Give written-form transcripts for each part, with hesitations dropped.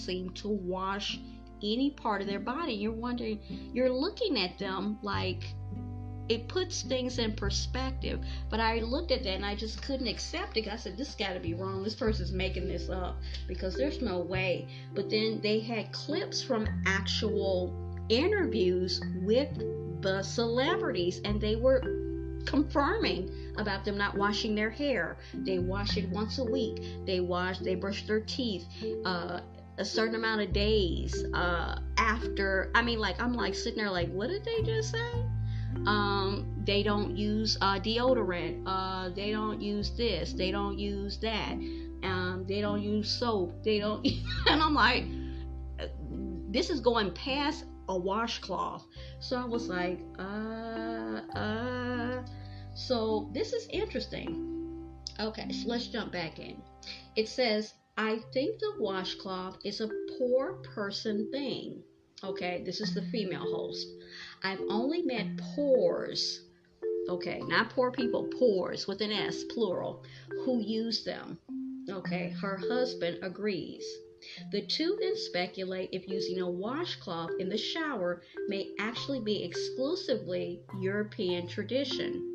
seem to wash any part of their body. You're wondering, you're looking at them like, it puts things in perspective. But I looked at that and I just couldn't accept it. I said, this got to be wrong. This person's making this up, because there's no way. But then they had clips from actual interviews with the celebrities, and they were confirming about them not washing their hair. They wash it once a week. They brush their teeth a certain amount of days after. I mean, like, I'm like sitting there like, what did they just say? They don't use deodorant. They don't use this. They don't use that. They don't use soap. They don't. And I'm like, this is going past a washcloth. So I was like, So this is interesting. Okay, so let's jump back in. It says, I think the washcloth is a poor person thing. Okay, this is the female host. I've only met poors, okay, not poor people, poors with an S, plural, who use them. Okay, her husband agrees. The two then speculate if using a washcloth in the shower may actually be exclusively European tradition.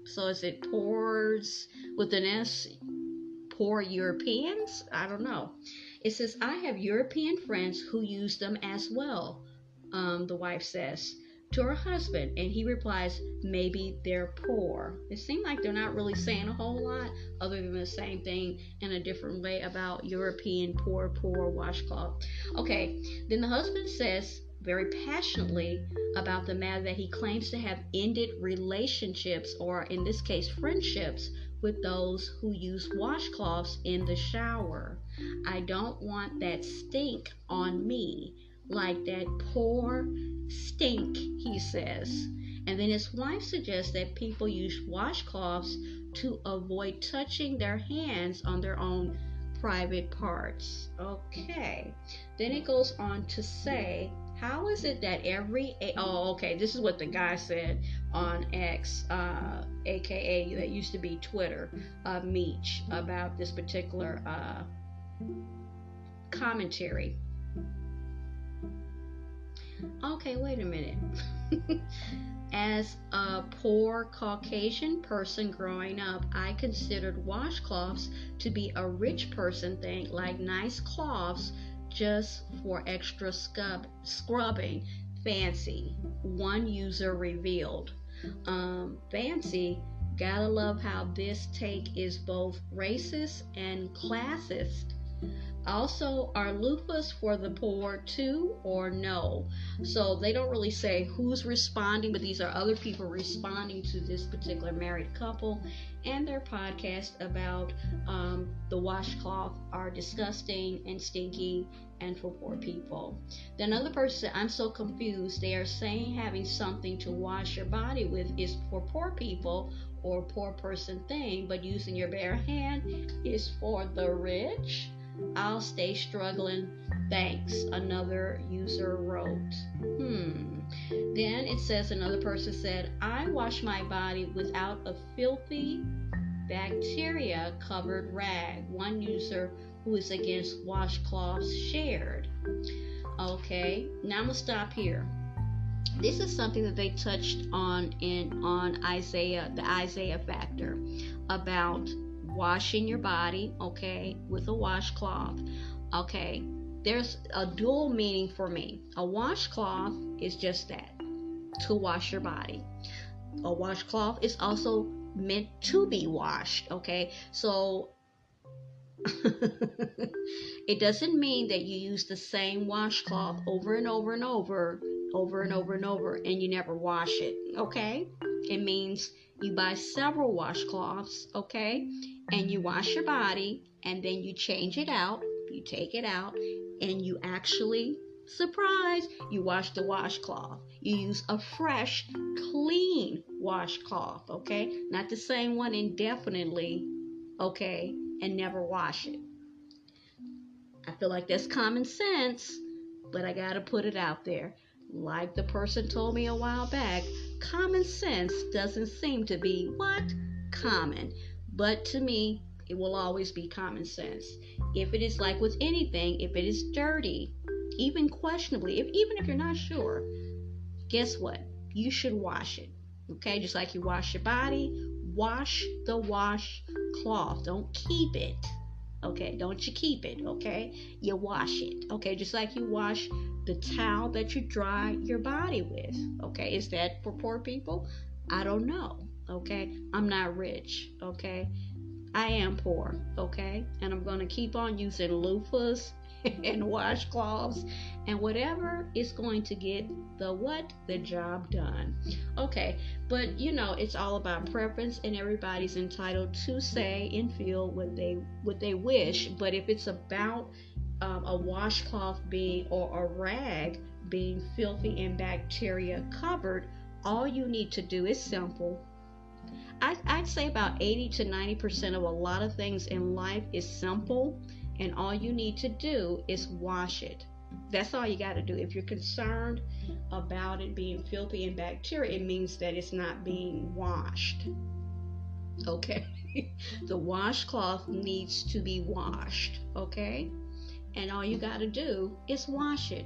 So is it poors with an S, poor Europeans? I don't know. It says, I have European friends who use them as well, the wife says to her husband, and he replies, maybe they're poor. It seemed like they're not really saying a whole lot other than the same thing in a different way about European poor washcloth. Okay, then the husband says very passionately about the matter that he claims to have ended relationships, or in this case friendships, with those who use washcloths in the shower. I don't want that stink on me, like that poor stink, he says. And then his wife suggests that people use washcloths to avoid touching their hands on their own private parts. Okay, then it goes on to say, how is it that this is what the guy said on X, aka that used to be Twitter, Meech, about this particular commentary. Okay, wait a minute. As a poor Caucasian person growing up, I considered washcloths to be a rich person thing, like nice cloths just for extra scrubbing. Fancy, one user revealed. Fancy, gotta love how this take is both racist and classist. Also, are loofahs for the poor too, or no? So they don't really say who's responding, but these are other people responding to this particular married couple and their podcast about the washcloth are disgusting and stinky and for poor people. Then another person said, I'm so confused. They are saying having something to wash your body with is for poor people or poor person thing, but using your bare hand is for the rich. I'll stay struggling, thanks, another user wrote. Then it says, another person said, I wash my body without a filthy bacteria covered rag. One user who is against washcloths shared. Okay, now I'm gonna stop here. This is something that they touched on on Isaiah, the Isaiah factor, about washing your body, okay, with a washcloth. Okay, there's a dual meaning for me. A washcloth is just that, to wash your body. A washcloth is also meant to be washed, okay? So it doesn't mean that you use the same washcloth over and over and over and you never wash it, okay? It means you buy several washcloths, okay, and you wash your body, and then you change it out, you take it out, and you actually, surprise, you wash the washcloth. You use a fresh, clean washcloth, okay, not the same one indefinitely, okay, and never wash it. I feel like that's common sense, but I gotta put it out there. Like the person told me a while back, common sense doesn't seem to be common. But to me, It will always be common sense. If it is like with anything, if it is dirty, even questionably, even if you're not sure, guess what? You should wash it. Okay, just like you wash your body, wash the washcloth. Don't keep it. Okay, don't you keep it. Okay, you wash it. Okay, just like you wash the towel that you dry your body with. Okay, is that for poor people? I don't know. Okay, I'm not rich. Okay, I am poor. Okay, and I'm going to keep on using loofahs and washcloths and whatever is going to get the job done. Okay, but it's all about preference, and everybody's entitled to say and feel what they wish. But if it's about a washcloth being, or a rag being filthy and bacteria covered, all you need to do is simple. I'd say about 80 to 90% of a lot of things in life is simple, and all you need to do is wash it. That's all you got to do. If you're concerned about it being filthy and bacteria, it means that it's not being washed. Okay? The washcloth needs to be washed. Okay? And all you got to do is wash it.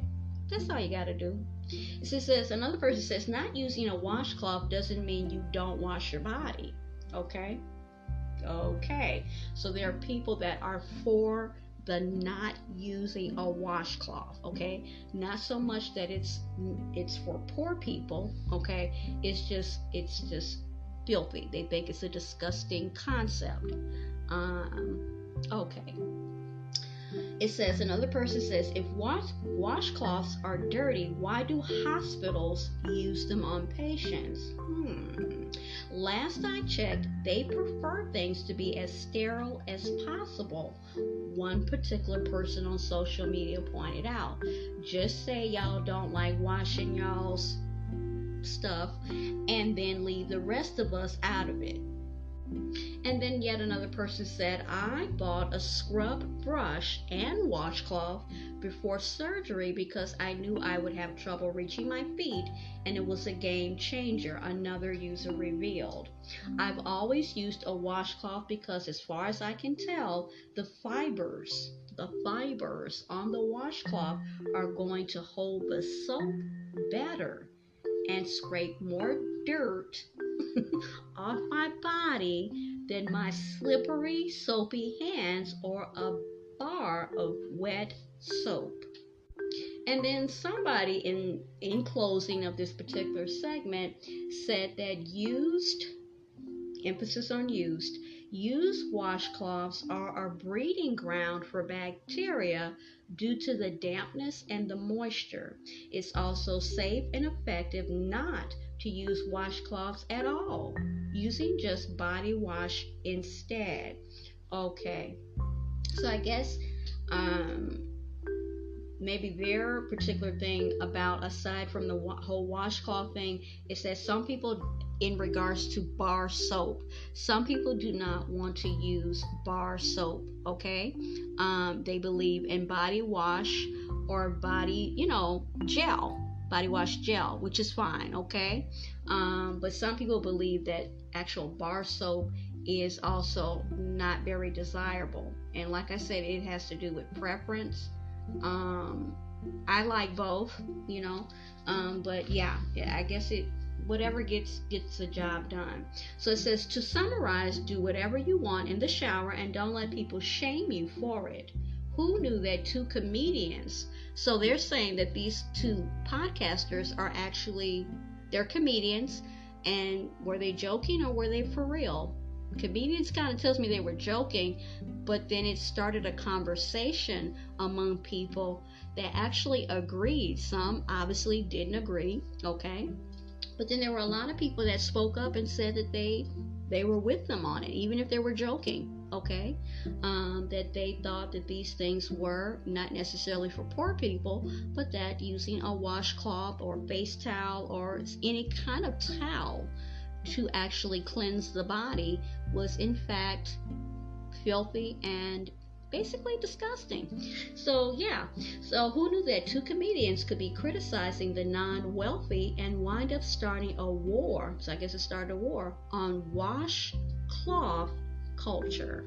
That's all you got to do. It says, another person says, not using a washcloth doesn't mean you don't wash your body. Okay? Okay. So there are people that are for the not using a washcloth. Okay? Not so much that it's for poor people. Okay? It's just filthy. They think it's a disgusting concept. Okay. It says, another person says, if washcloths are dirty, why do hospitals use them on patients? Last I checked, they prefer things to be as sterile as possible. One particular person on social media pointed out, just say y'all don't like washing y'all's stuff and then leave the rest of us out of it. And then yet another person said, I bought a scrub brush and washcloth before surgery because I knew I would have trouble reaching my feet, and it was a game changer, another user revealed. I've always used a washcloth because, as far as I can tell, the fibers on the washcloth are going to hold the soap better and scrape more dirt off my body than my slippery, soapy hands or a bar of wet soap. And then somebody in closing of this particular segment said that emphasis on used washcloths are a breeding ground for bacteria due to the dampness and the moisture. It's also safe and effective not to use washcloths at all, using just body wash instead. Okay, so I guess maybe their particular thing about, aside from the whole washcloth thing, is that some people, in regards to bar soap, some people do not want to use bar soap. Okay, they believe in body wash or body wash gel, which is fine. Okay, but some people believe that actual bar soap is also not very desirable, and like I said, it has to do with preference. I like both, but yeah, I guess whatever gets the job done. So it says, to summarize, do whatever you want in the shower and don't let people shame you for it. Who knew that two comedians, so they're saying that these two podcasters are actually, they're comedians, and were they joking or were they for real? Comedians kind of tells me they were joking, but then it started a conversation among people that actually agreed. Some obviously didn't agree, okay? But then there were a lot of people that spoke up and said that they were with them on it, even if they were joking, okay? That they thought that these things were not necessarily for poor people, but that using a washcloth or face towel or any kind of towel to actually cleanse the body was in fact filthy and basically disgusting. So yeah, so who knew that two comedians could be criticizing the non-wealthy and wind up starting a war, so I guess it started a war on washcloth culture.